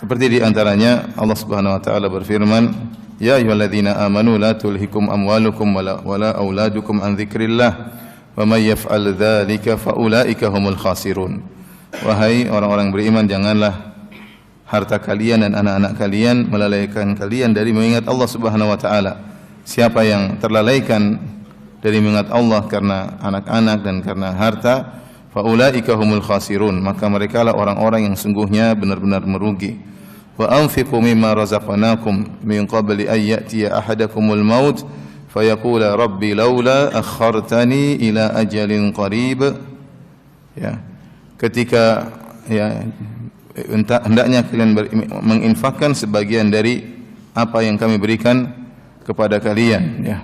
Seperti di antaranya Allah Subhanahu wa taala berfirman, "Ya ayyuhalladzina amanu la tulhikum amwalukum wala auladukum an dzikrillah wa may yaf'al dzalika faulaika humul khasirun." Wahai orang-orang beriman, janganlah harta kalian dan anak-anak kalian melalaikan kalian dari mengingat Allah Subhanahu wa taala. Siapa yang terlalaikan dari mengingat Allah karena anak-anak dan karena harta, faulaika humul khasirun, maka merekalah orang-orang yang sungguhnya benar-benar merugi. Wa anfiqu mimma razaqnakum min qabli an ya'tiya ahadakumul maut fayaqula rabbi laula akhartani ila ajalin qarib. Ya, ketika hendaknya kalian menginfakkan sebagian dari apa yang kami berikan kepada kalian, ya.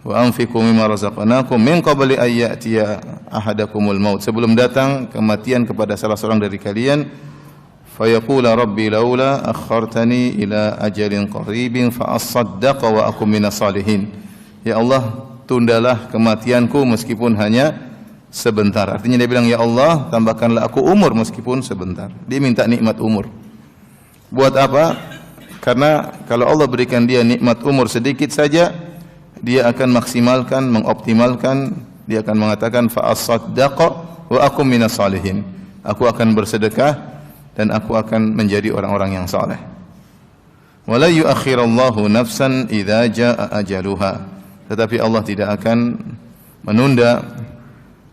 Wa anfiqu mimma razaqnakum min qabli an ya'tiya ahadakumul maut, sebelum datang kematian kepada salah seorang dari kalian, fayaqula rabbi laula akhartani ila ajalin qaribin fa asaddaqa wa akum minas salihin. Ya Allah, tundalah kematianku meskipun hanya sebentar. Artinya dia bilang, ya Allah, tambahkanlah aku umur meskipun sebentar. Dia minta nikmat umur. Buat apa? Karena kalau Allah berikan dia nikmat umur sedikit saja, dia akan maksimalkan, mengoptimalkan. Dia akan mengatakan fa asaddaqa wa akum minas salihin. Aku akan bersedekah dan aku akan menjadi orang-orang yang saleh. Wala yuakhirallahu nafsan idza jaa ajaluha. Tetapi Allah tidak akan menunda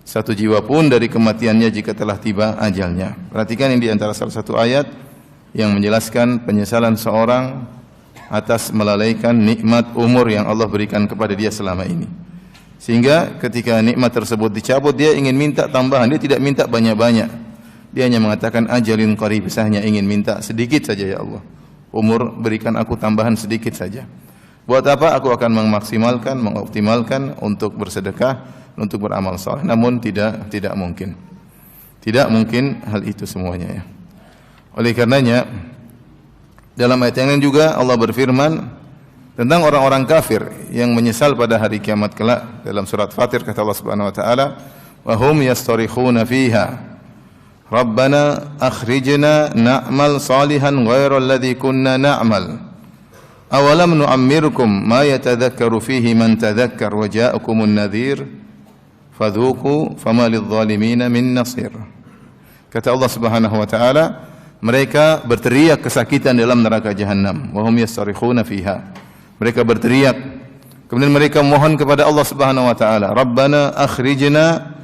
satu jiwa pun dari kematiannya jika telah tiba ajalnya. Perhatikan ini di antara salah satu ayat yang menjelaskan penyesalan seorang atas melalaikan nikmat umur yang Allah berikan kepada dia selama ini. Sehingga ketika nikmat tersebut dicabut, dia ingin minta tambahan, dia tidak minta banyak-banyak. Dia hanya mengatakan ajalin qarib, saya hanya ingin minta sedikit saja ya Allah. Umur berikan aku tambahan sedikit saja. Buat apa? Aku akan memaksimalkan, mengoptimalkan untuk bersedekah, untuk beramal saleh. Namun tidak mungkin. Tidak mungkin hal itu semuanya, ya. Oleh karenanya dalam ayat yang lain juga Allah berfirman tentang orang-orang kafir yang menyesal pada hari kiamat kelak. Dalam surat Fatir kata Allah Subhanahu wa taala, "Wa hum yastarikhuna fiha Rabbana akhrijna na'mal salihan ghairal ladzi kunna na'mal. Awalam nu'ammirkum ma yatadhakkaru fihi man tadhakkar wa ja'akumun nadhir fadhuku fama lidh-dhalimin min nasir." Kata Allah Subhanahu wa taala, mereka berteriak kesakitan dalam neraka jahanam. Wa hum yastarikhuna fiha. Mereka berteriak, kemudian mereka mohon kepada Allah Subhanahu wa taala, "Rabbana akhrijna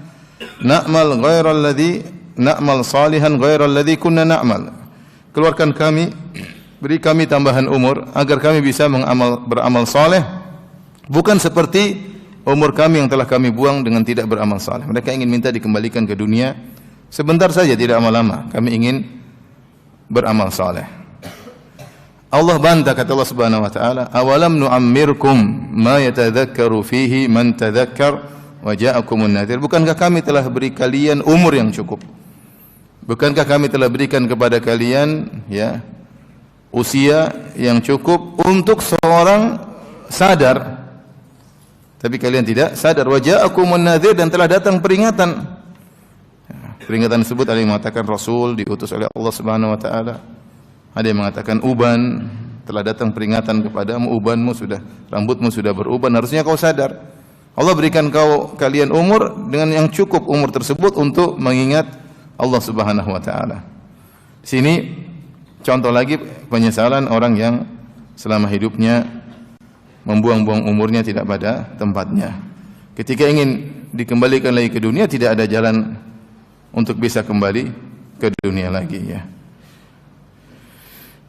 na'mal ghairal ladzi na'mal salihan ghairal ladzi kunna na'mal." Keluarkan kami, beri kami tambahan umur agar kami bisa beramal saleh, bukan seperti umur kami yang telah kami buang dengan tidak beramal saleh. Mereka ingin minta dikembalikan ke dunia sebentar saja, tidak lama-lama. Kami ingin beramal saleh. Allah bantah, kata Allah Subhanahu wa taala, "Awalam nu'ammirkum ma yatadhakkaru fihi man tadhakkar wa ja'akumun nadhir." Bukankah kami telah beri kalian umur yang cukup? Bukankah kami telah berikan kepada kalian, ya, usia yang cukup untuk seorang sadar? Tapi kalian tidak sadar. Wa ja'akumun nadhir, dan telah datang peringatan. Peringatan tersebut ada yang mengatakan Rasul diutus oleh Allah Subhanahu wa taala. Ada yang mengatakan uban, telah datang peringatan kepadamu, ubanmu sudah, rambutmu sudah beruban, harusnya kau sadar. Allah berikan kalian umur dengan yang cukup umur tersebut untuk mengingat Allah Subhanahu wa taala. Di sini contoh lagi penyesalan orang yang selama hidupnya membuang-buang umurnya tidak pada tempatnya. Ketika ingin dikembalikan lagi ke dunia, tidak ada jalan untuk bisa kembali ke dunia lagi, ya.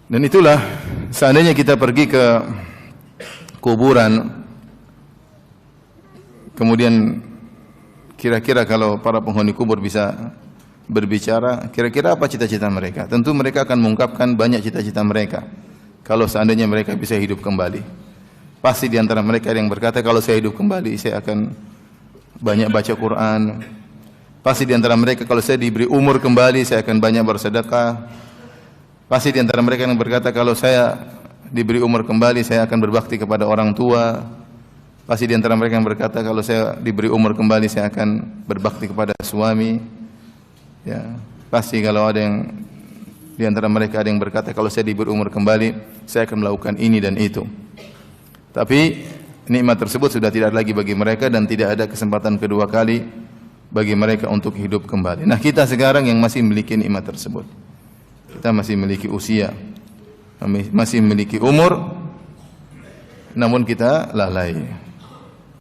Dan itulah, seandainya kita pergi ke kuburan, kemudian kira-kira kalau para penghuni kubur bisa berbicara, kira-kira apa cita-cita mereka? Tentu mereka akan mengungkapkan banyak cita-cita mereka. Kalau seandainya mereka bisa hidup kembali, pasti di antara mereka ada yang berkata, kalau saya hidup kembali, saya akan banyak baca Quran. Pasti di antara mereka, kalau saya diberi umur kembali, saya akan banyak bersedekah. Pasti di antara mereka yang berkata, kalau saya diberi umur kembali, saya akan berbakti kepada orang tua. Pasti di antara mereka yang berkata, kalau saya diberi umur kembali, saya akan berbakti kepada suami. Ya, pasti kalau ada yang Di antara mereka ada yang berkata, kalau saya diberi umur kembali, saya akan melakukan ini dan itu. Tapi nikmat tersebut sudah tidak lagi bagi mereka dan tidak ada kesempatan kedua kali bagi mereka untuk hidup kembali. Nah, kita sekarang yang masih memiliki nikmat tersebut, kita masih memiliki usia, masih memiliki umur, namun kita lalai.